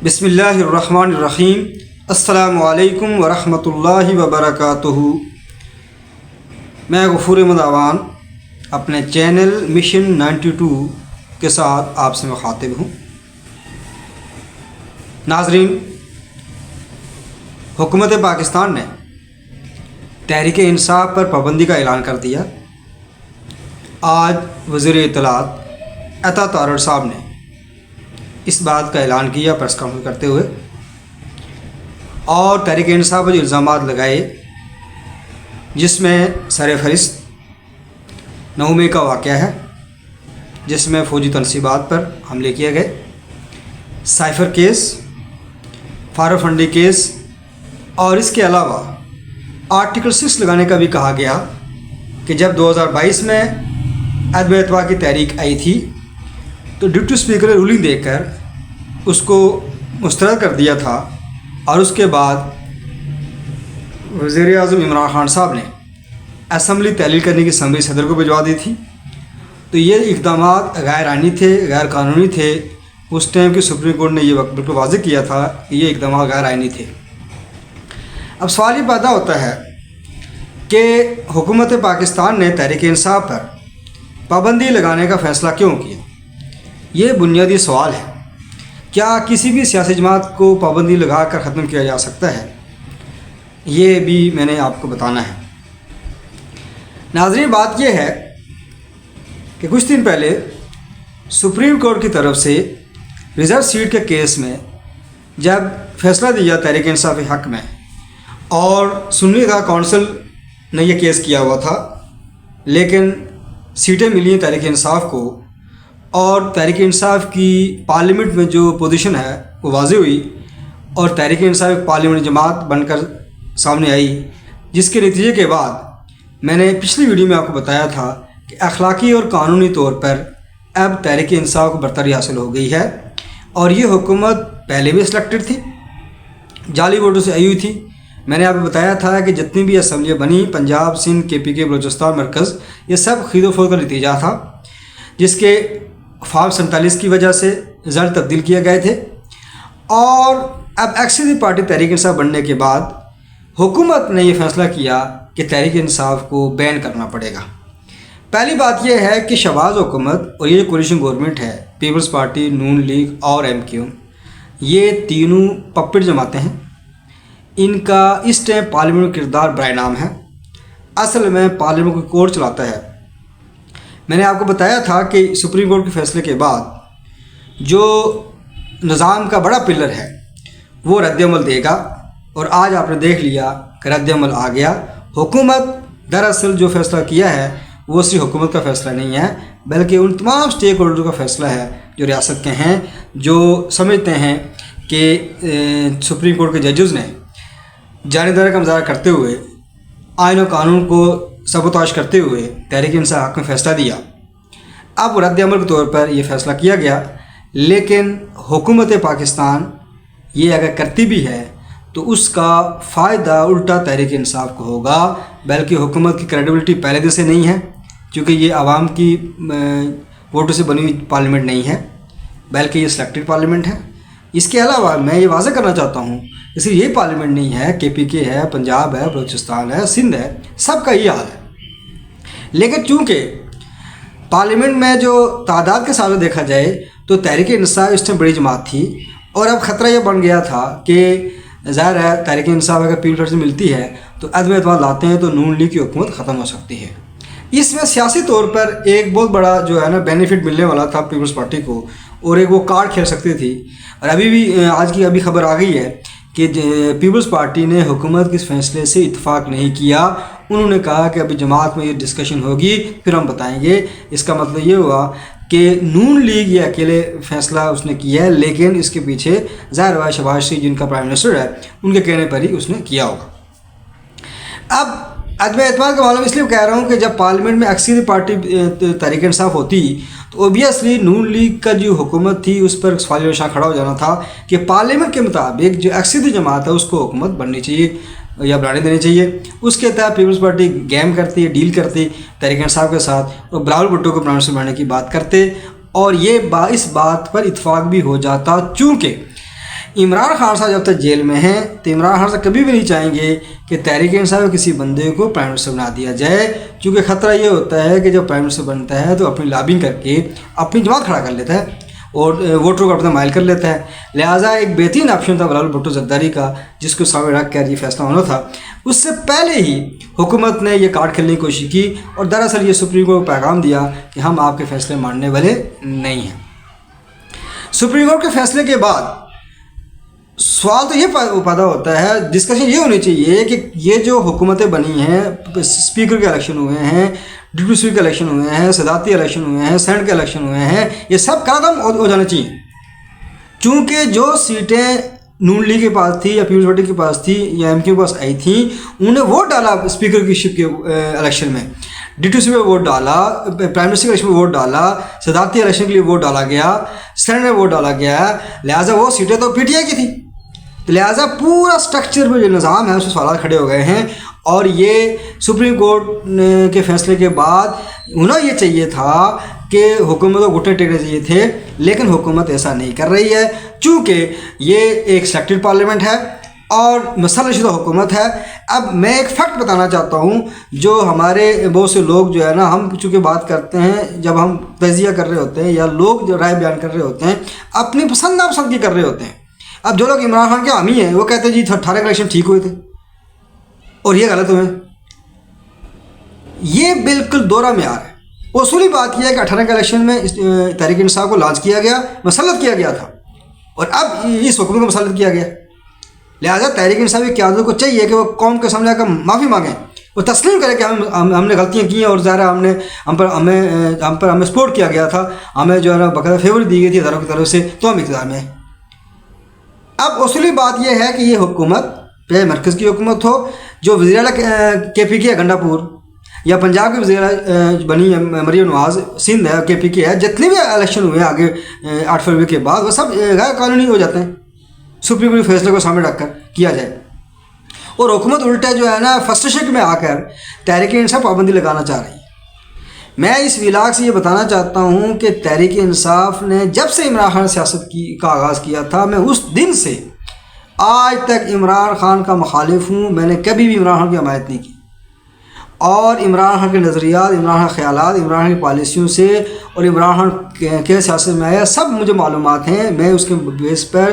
بسم اللہ الرحمن الرحیم۔ السلام علیکم ورحمۃ اللہ وبرکاتہ۔ میں غفور احمد اعوان اپنے چینل مشن 92 کے ساتھ آپ سے مخاطب ہوں۔ ناظرین، حکومت پاکستان نے تحریک انصاف پر پابندی کا اعلان کر دیا۔ آج وزیر اطلاعات عطا تارڑ صاحب نے اس بات کا اعلان کیا پریس کانفرنس کرتے ہوئے، اور تحریک انصاف پر جو الزامات لگائے، جس میں سر فہرست 9 مئی کا واقعہ ہے جس میں فوجی تنصیبات پر حملے کیے گئے، سائفر کیس، فارغ فنڈی کیس، اور اس کے علاوہ آرٹیکل 6 لگانے کا بھی کہا گیا کہ جب 2022 میں عدم اعتماد کی تحریک آئی تھی تو ڈپٹی اسپیکر نے رولنگ دے کر اس کو مسترد کر دیا تھا، اور اس کے بعد وزیر اعظم عمران خان صاحب نے اسمبلی تحلیل کرنے کی اسمبلی صدر کو بھجوا دی تھی۔ تو یہ اقدامات غیر آئینی تھے، غیر قانونی تھے۔ اس ٹائم کی سپریم کورٹ نے یہ وقت بالکل واضح کیا تھا کہ یہ اقدامات غیر آئینی تھے۔ اب سوال یہ پیدا ہوتا ہے کہ حکومت پاکستان نے تحریک انصاف پر پابندی لگانے کا فیصلہ کیوں کیا؟ یہ بنیادی سوال ہے۔ کیا کسی بھی سیاسی جماعت کو پابندی لگا کر ختم کیا جا سکتا ہے؟ یہ بھی میں نے آپ کو بتانا ہے۔ ناظرین، بات یہ ہے کہ کچھ دن پہلے سپریم کورٹ کی طرف سے ریزرو سیٹ کے کیس میں جب فیصلہ دیا تحریک انصاف کے حق میں، اور سنی کا کونسل نے یہ کیس کیا ہوا تھا، لیکن سیٹیں ملی ہیں تحریک انصاف کو، اور تحریک انصاف کی پارلیمنٹ میں جو پوزیشن ہے وہ واضح ہوئی، اور تحریک انصاف ایک پارلیمنٹ جماعت بن کر سامنے آئی، جس کے نتیجے کے بعد میں نے پچھلی ویڈیو میں آپ کو بتایا تھا کہ اخلاقی اور قانونی طور پر اب تحریک انصاف کو برتری حاصل ہو گئی ہے، اور یہ حکومت پہلے بھی سلیکٹڈ تھی، جعلی ووٹوں سے آئی ہوئی تھی۔ میں نے آپ کو بتایا تھا کہ جتنی بھی اسمبلیاں بنی، پنجاب، سندھ، KPK، بلوچستان، مرکز، یہ سب خرید و فروخت کا نتیجہ تھا، جس کے فارم 47 کی وجہ سے رزلٹ تبدیل کیے گئے تھے۔ اور اب ایکسیسی پارٹی تحریک انصاف بننے کے بعد حکومت نے یہ فیصلہ کیا کہ تحریک انصاف کو بین کرنا پڑے گا۔ پہلی بات یہ ہے کہ شہباز حکومت اور یہ کولیشن گورنمنٹ ہے، پیپلز پارٹی، نون لیگ اور MQ، یہ تینوں پپٹ جماعتیں ہیں۔ ان کا اس ٹائم پارلیمنٹ میں کردار برائے نام ہے۔ اصل میں پارلیمنٹ کو کورٹ چلاتا ہے۔ میں نے آپ کو بتایا تھا کہ سپریم کورٹ کے فیصلے کے بعد جو نظام کا بڑا پلر ہے وہ رد عمل دے گا، اور آج آپ نے دیکھ لیا کہ رد عمل آ گیا۔ حکومت دراصل جو فیصلہ کیا ہے وہ صرف حکومت کا فیصلہ نہیں ہے، بلکہ ان تمام سٹیک ہولڈر کا فیصلہ ہے جو ریاست کے ہیں، جو سمجھتے ہیں کہ سپریم کورٹ کے ججز نے جانبداری کا مظاہرہ کرتے ہوئے، آئین و قانون کو سبوتاش کرتے ہوئے تحریک انصاف حق میں فیصلہ دیا۔ اب رد عمل کے طور پر یہ فیصلہ کیا گیا، لیکن حکومت پاکستان یہ اگر کرتی بھی ہے تو اس کا فائدہ الٹا تحریک انصاف کو ہوگا، بلکہ حکومت کی کریڈیبلٹی پہلے دن سے نہیں ہے، کیونکہ یہ عوام کی ووٹوں سے بنی ہوئی پارلیمنٹ نہیں ہے، بلکہ یہ سلیکٹڈ پارلیمنٹ ہے۔ اس کے علاوہ میں یہ واضح کرنا چاہتا ہوں، اس لیے یہ پارلیمنٹ نہیں ہے، KPK ہے، پنجاب ہے، بلوچستان ہے، سندھ ہے، سب کا یہ حال ہے۔ لیکن چونکہ پارلیمنٹ میں جو تعداد کے ساتھ دیکھا جائے تو تحریک انصاف اس ٹائم بڑی جماعت تھی، اور اب خطرہ یہ بن گیا تھا کہ ظاہر ہے تحریک انصاف اگر پیپلز سے ملتی ہے تو عدم اعتماد لاتے ہیں تو نون لیگ کی حکومت ختم ہو سکتی ہے۔ اس میں سیاسی طور پر ایک بہت بڑا جو ہے نا بینیفٹ ملنے والا تھا پیپلز پارٹی کو، اور ایک وہ کارڈ کھیل سکتی تھی۔ اور ابھی بھی آج کی خبر آ گئی ہے کہ پیپلز پارٹی نے حکومت کے اس فیصلے سے اتفاق نہیں کیا۔ انہوں نے کہا کہ ابھی جماعت میں یہ ڈسکشن ہوگی پھر ہم بتائیں گے۔ اس کا مطلب یہ ہوا کہ نون لیگ یہ اکیلے فیصلہ اس نے کیا ہے، لیکن اس کے پیچھے ظاہر ہوا شہباز شریف جن کا پرائم منسٹر ہے ان کے کہنے پر ہی اس نے کیا ہوگا۔ اب عدم اعتماد کا معاملہ اس لیے کہہ رہا ہوں کہ جب پارلیمنٹ میں اکثریت پارٹی تحریک انصاف ہوتی تو اوبیسلی نون لیگ کا جو حکومت تھی اس پر سوال نشان کھڑا ہو جانا تھا کہ پارلیمنٹ کے مطابق جو اکثریت جماعت ہے اس کو حکومت بننی چاہیے یا بڑھانے دینی چاہیے۔ اس کے تحت پیپلز پارٹی گیم کرتی، ڈیل کرتی تحریک انصاف کے ساتھ، اور بلاول بھٹو کو پرائم منسٹر بنانے کی بات کرتے، اور یہ اس بات پر اتفاق بھی ہو جاتا، چونکہ عمران خان صاحب جب تک جیل میں ہیں تو عمران خان صاحب کبھی بھی نہیں چاہیں گے کہ تحریک انصاف میں کسی بندے کو پرائم منسٹر بنا دیا جائے، کیونکہ خطرہ یہ ہوتا ہے کہ جب پرائم منسٹر بنتا ہے تو اپنی لابنگ کر کے اپنی جماعت کھڑا کر لیتا ہے اور ووٹروں کو اپنا مائل کر لیتا ہے۔ لہٰذا ایک بہترین آپشن تھا بلاول بھٹو زرداری کا، جس کو سامنے رکھ کر یہ فیصلہ ہونا تھا۔ اس سے پہلے ہی حکومت نے یہ کارڈ کھیلنے کی کوشش کی اور دراصل یہ سپریم کورٹ کو پیغام دیا کہ ہم آپ کے فیصلے ماننے والے نہیں ہیں۔ سپریم کورٹ کے فیصلے کے بعد سوال تو یہ پیدا ہوتا ہے، ڈسکشن یہ ہونی چاہیے کہ یہ جو حکومتیں بنی ہیں، اسپیکر کے الیکشن ہوئے ہیں، ڈپٹی اسپیکر کے الیکشن ہوئے ہیں، صدارتی الیکشن ہوئے ہیں، سینٹ کے الیکشن ہوئے ہیں، یہ سب قدم ہو جانا چاہیے، چونکہ جو سیٹیں نون لیگ کے پاس تھی یا پیپلز پارٹی کے پاس تھی یا ایم کیو کے پاس آئی تھیں، انہوں نے ووٹ ڈالا اسپیکر کی شپ کے الیکشن میں، ڈپٹی اسپیکر ووٹ ڈالا، پرائم منسٹر کے الیکشن میں ووٹ ڈالا، صدارتی الیکشن کے لیے ووٹ ڈالا گیا، سینٹ میں ووٹ ڈالا گیا، لہٰذا وہ سیٹیں تو پی ٹی آئی کی تھی، لہٰذا پورا سٹرکچر میں جو نظام ہے اس میں سوالات کھڑے ہو گئے ہیں۔ اور یہ سپریم کورٹ کے فیصلے کے بعد انہیں یہ چاہیے تھا کہ حکومت کو گھٹنے ٹیکنے چاہیے تھے، لیکن حکومت ایسا نہیں کر رہی ہے، چونکہ یہ ایک سلیکٹڈ پارلیمنٹ ہے اور مسلح شدہ حکومت ہے۔ اب میں ایک فیکٹ بتانا چاہتا ہوں، جو ہمارے بہت سے لوگ جو ہے نا، ہم چونکہ بات کرتے ہیں جب ہم تجزیہ کر رہے ہوتے ہیں یا لوگ جو رائے بیان کر رہے ہوتے ہیں اپنی پسند ناپسند کی کر رہے ہوتے ہیں۔ اب جو لوگ عمران خان کے حامی ہیں وہ کہتے ہیں جی 18 کے الیکشن ٹھیک ہوئے تھے اور یہ غلط ہوئے، یہ بالکل دورہ معیار ہے۔ اصولی بات یہ ہے کہ 18 کے الیکشن میں تحریک انصاف کو لانچ کیا گیا، مسلط کیا گیا تھا، اور اب اس حکومت کو مسلط کیا گیا، لہٰذا تحریک انصاف کی قیادت کو چاہیے کہ وہ قوم کے سامنے آ کر معافی مانگیں، وہ تسلیم کرے کہ ہم نے غلطیاں کی ہیں اور ظاہر ہم پر ہمیں سپورٹ کیا گیا تھا، ہمیں جو ہے نا باقاعدہ فیور دی گئی تھی اداروں کی طرف سے، تو ہم اقتدار میں ہیں۔ اب اصولی بات یہ ہے کہ یہ حکومت چاہے مرکز کی حکومت ہو، جو وزیر اعلیٰ کے پی کے ہے گنڈا پور، یا پنجاب کی وزیر بنی ہے مریم نواز، سندھ ہے کے پی کے ہے، جتنے بھی الیکشن ہوئے آگے 8 فروری کے بعد وہ سب غیر قانونی ہو جاتے ہیں، سپریم کورٹ فیصلے کو سامنے رکھ کر کیا جائے، اور حکومت الٹا جو ہے نا فرسٹریشن میں آ کر تحریک انصاف پابندی لگانا چاہ رہی ہے۔ میں اس ولاگ سے یہ بتانا چاہتا ہوں کہ تحریک انصاف نے جب سے عمران خان سیاست کا آغاز کیا تھا، میں اس دن سے آج تک عمران خان کا مخالف ہوں، میں نے کبھی بھی عمران خان کی حمایت نہیں کی، اور عمران خان کے نظریات، عمران خان کے خیالات، عمران خان کی پالیسیوں سے اور عمران خان کے سیاست میں آیا سب مجھے معلومات ہیں، میں اس کے بیس پر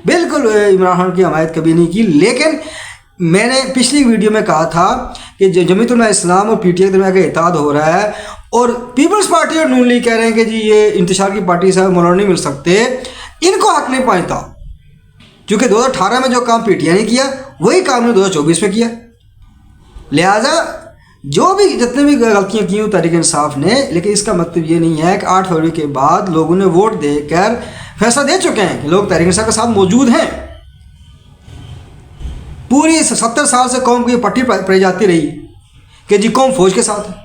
بالکل عمران خان کی حمایت کبھی نہیں کی۔ لیکن میں نے پچھلی ویڈیو میں کہا تھا کہ جمعیت علماء اسلام اور پی ٹی آئی کے درمیان کا اتحاد ہو رہا ہے، اور پیپلز پارٹی اور نون لیگ کہہ رہے ہیں کہ جی یہ انتشار کی پارٹی سے مولانا نہیں مل سکتے، ان کو حق نہیں پہنچتا، کیونکہ 2018 میں جو کام پی ٹی آئی نے کیا وہی کام نے 2024 میں کیا، لہٰذا جو بھی جتنے بھی غلطیاں کی ہوں تحریک انصاف نے، لیکن اس کا مطلب یہ نہیں ہے کہ 8 فروری کے بعد لوگوں نے ووٹ دے کر فیصلہ دے چکے ہیں کہ لوگ تحریک انصاف کے ساتھ موجود ہیں۔ پوری 70 سال سے قوم کو یہ پٹی پڑی جاتی رہی کہ جی قوم فوج کے ساتھ ہے،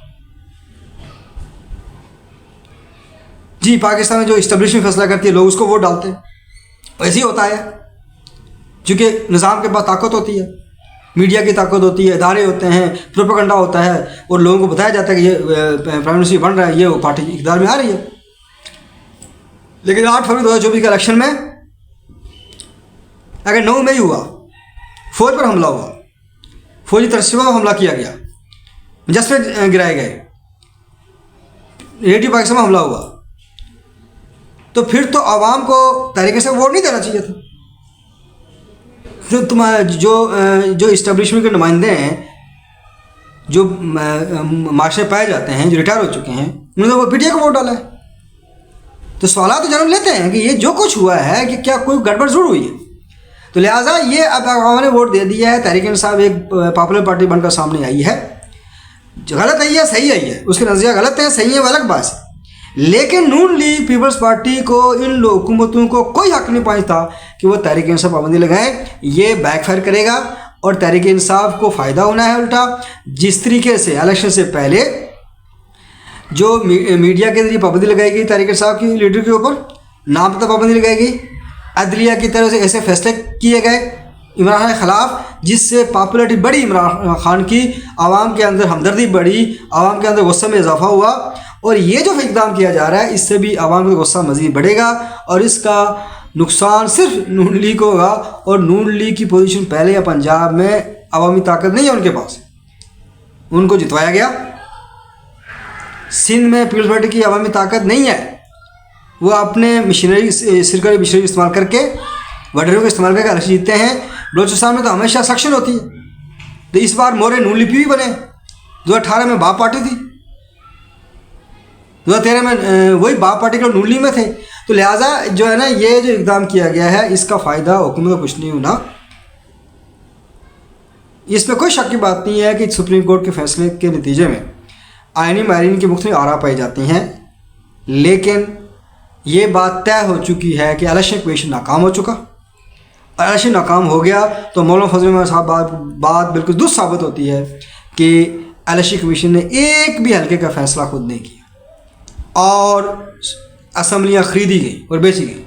جی پاکستان میں جو اسٹیبلشمنٹ فیصلہ کرتی ہے لوگ اس کو ووٹ ڈالتے ہیں، ویسے ہی ہوتا ہے، چونکہ نظام کے پاس طاقت ہوتی ہے، میڈیا کی طاقت ہوتی ہے، ادارے ہوتے ہیں، پروپیگنڈا ہوتا ہے، اور لوگوں کو بتایا جاتا ہے کہ یہ پرائم منسٹر بن رہا ہے، یہ وہ پارٹی اقتدار میں آ رہی ہے۔ لیکن 8 فروری 2024 کے الیکشن میں اگر 9 مئی ہوا، فوج پر حملہ ہوا، فوجی ترسیبوں پر حملہ کیا گیا، مجسمے گرائے گئے، ریڈیو پاکستان میں حملہ ہوا، تو پھر تو عوام کو تحریک سے ووٹ نہیں دینا چاہیے تھا۔ جو اسٹیبلشمنٹ کے نمائندے ہیں، جو معاشرے پائے جاتے ہیں، جو ریٹائر ہو چکے ہیں، انہوں نے وہ پی ٹی آئی کو ووٹ ڈالا ہے، تو سوالات تو جنم لیتے ہیں کہ یہ جو کچھ ہوا ہے کہ کیا کوئی گڑبڑ ضرور ہوئی ہے، تو لہٰذا یہ اب عوام نے ووٹ دے دیا ہے، تحریک انصاف ایک پاپولر پارٹی بن کر سامنے آئی ہے، غلط آئی ہے صحیح آئی ہے، اس کے نظریہ غلط ہے صحیح ہے وہ الگ بات ہے، لیکن نون لیگ پیپلز پارٹی کو ان حکومتوں کو کوئی حق نہیں پہنچتا کہ وہ تحریک انصاف پابندی لگائیں، یہ بیک فائر کرے گا اور تحریک انصاف کو فائدہ ہونا ہے الٹا۔ جس طریقے سے الیکشن سے پہلے جو میڈیا کے ذریعے پابندی لگائی گئی تحریک انصاف کی لیڈر کے اوپر، نام پتہ پابندی لگائی گئی، عدلیہ کی طرف سے ایسے فیصلے کیے گئے عمران خان کے خلاف جس سے پاپولیرٹی بڑھی عمران خان کی، عوام کے اندر ہمدردی بڑھی، عوام کے اندر غصہ میں اضافہ ہوا، اور یہ جو اقدام کیا جا رہا ہے اس سے بھی عوام کا غصہ مزید بڑھے گا، اور اس کا نقصان صرف نون لیگ کو ہوگا، اور نون لیگ کی پوزیشن پہلے یا پنجاب میں عوامی طاقت نہیں ہے ان کے پاس، ان کو جتوایا گیا. سندھ میں پیپلز پارٹی کی عوامی طاقت نہیں ہے، وہ اپنے مشینری سرکاری مشینری استعمال کر کے وڈیروں کو استعمال کر کے الیکشن جیتتے ہیں. بلوچستان میں تو ہمیشہ سیکشن ہوتی ہے، تو اس بار مورے نون لیگ بھی بنے. 2018 میں باپ پارٹی تھی، 2013 میں وہی باپ پارٹی کے نون لیگ میں تھے. تو لہٰذا جو ہے نا یہ جو اقدام کیا گیا ہے اس کا فائدہ حکومت کو کچھ نہیں ہونا. اس میں کوئی شک کی بات نہیں ہے کہ سپریم کورٹ کے فیصلے کے نتیجے میں آئینی ماہرین کی مختلف آراء پائی جاتی ہیں، لیکن یہ بات طے ہو چکی ہے کہ الیکشن کمیشن ناکام ہو چکا. الیکشن ناکام ہو گیا تو مولانا فضل الرحمان صاحب بات بالکل درست ثابت ہوتی ہے کہ الیکشن کمیشن نے ایک بھی حلقے کا فیصلہ خود نہیں کیا اور اسمبلیاں خریدی گئی اور بیچی گئی.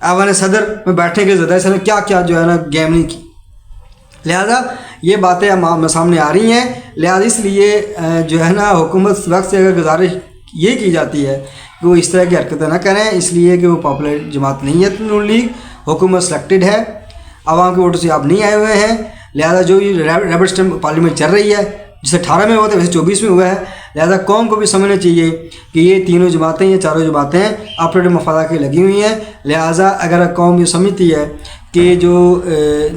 ایوان صدر میں بیٹھنے کے زیادہ سے کیا کیا جو ہے نا گیم نہیں کی. لہذا یہ باتیں سامنے آ رہی ہیں. لہذا اس لیے جو ہے نا حکومت وقت سے اگر گزارش یہ کی جاتی ہے کہ وہ اس طرح کی حرکتیں نہ کریں، اس لیے کہ وہ پاپولر جماعت نہیں ہے نون لیگ، حکومت سلیکٹڈ ہے، عوام کے ووٹوں سے آپ نہیں آئے ہوئے ہیں. لہذا جو یہ ریبٹ اسٹیمپ پارلیمنٹ چل رہی ہے جسے 18 میں ہوا تھا ویسے 24 میں ہوا ہے. لہذا قوم کو بھی سمجھنا چاہیے کہ یہ تینوں جماعتیں، یہ چاروں جماعتیں اپنے مفادات کے لگی ہوئی ہیں. لہذا اگر قوم یہ سمجھتی ہے کہ جو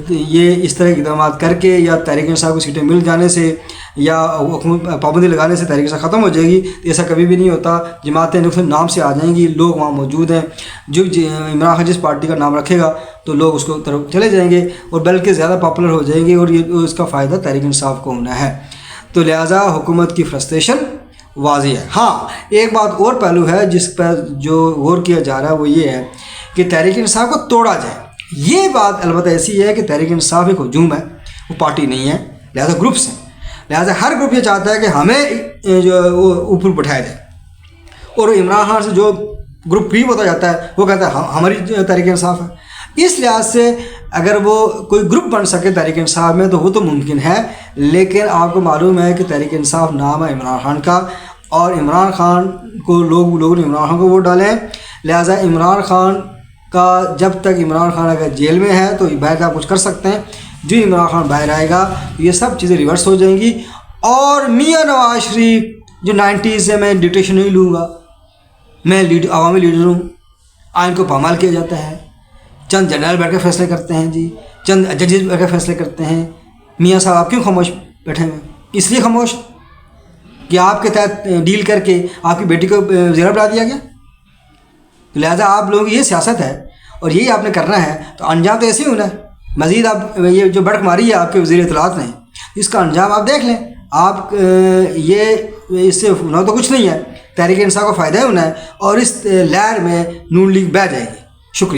یہ اس طرح کے اقدامات کر کے یا تحریک انصاف کو سیٹیں مل جانے سے یا حکومت پابندی لگانے سے تحریک انصاف ختم ہو جائے گی، تو ایسا کبھی بھی نہیں ہوتا. جماعتیں نام سے آ جائیں گی، لوگ وہاں موجود ہیں. جو عمران خان جس پارٹی کا نام رکھے گا تو لوگ اس کو طرف چلے جائیں گے اور بلکہ زیادہ پاپولر ہو جائیں گے، اور یہ اس کا فائدہ تحریک انصاف کو ہونا ہے. تو لہٰذا حکومت کی فرسٹریشن واضح ہے. ہاں ایک بات اور پہلو ہے جس پر جو غور کیا جا رہا ہے وہ یہ ہے کہ تحریک انصاف کو توڑا جائے. یہ بات البتہ ایسی ہے کہ تحریک انصاف ایک ہجوم ہے، وہ پارٹی نہیں ہے. لہذا گروپس ہیں، لہذا ہر گروپ یہ چاہتا ہے کہ ہمیں جو اوپر بٹھایا جائے، اور عمران خان سے جو گروپ قریب ہوتا جاتا ہے وہ کہتا ہے ہماری تحریک انصاف ہے. اس لحاظ سے اگر وہ کوئی گروپ بن سکے تحریک انصاف میں تو وہ تو ممکن ہے، لیکن آپ کو معلوم ہے کہ تحریک انصاف نام ہے عمران خان کا، اور عمران خان کو لوگوں نے عمران خان کو ووٹ ڈالے ہیں. لہٰذا عمران خان کا جب تک عمران خان اگر جیل میں ہے تو باہر آپ کچھ کر سکتے ہیں. جو عمران خان باہر آئے گا یہ سب چیزیں ریورس ہو جائیں گی. اور میاں نواز شریف جو 90s سے میں ڈکٹیشن نہیں لوں گا، میں عوامی لیڈر ہوں، آئین کو پامال کیا جاتا ہے، چند جنرل بیٹھ کے فیصلے کرتے ہیں، جی چند ججز بیٹھ کے فیصلے کرتے ہیں. میاں صاحب آپ کیوں خاموش بیٹھے ہوئے؟ اس لیے خاموش کہ آپ کے تحت ڈیل کر کے آپ کی بیٹی کو وزیر بنا دیا گیا. لہذا آپ لوگوں کی یہ سیاست ہے اور یہی آپ نے کرنا ہے، تو انجام تو ایسے ہی ہونا ہے. مزید آپ یہ جو بڑک ماری ہے آپ کے وزیر اطلاعات نے، اس کا انجام آپ دیکھ لیں. آپ یہ اس سے ہونا تو کچھ نہیں ہے، تحریک انصاف کو فائدہ ہی ہونا ہے، اور اس لہر میں نون لیگ بہ جائے گی. شکریہ.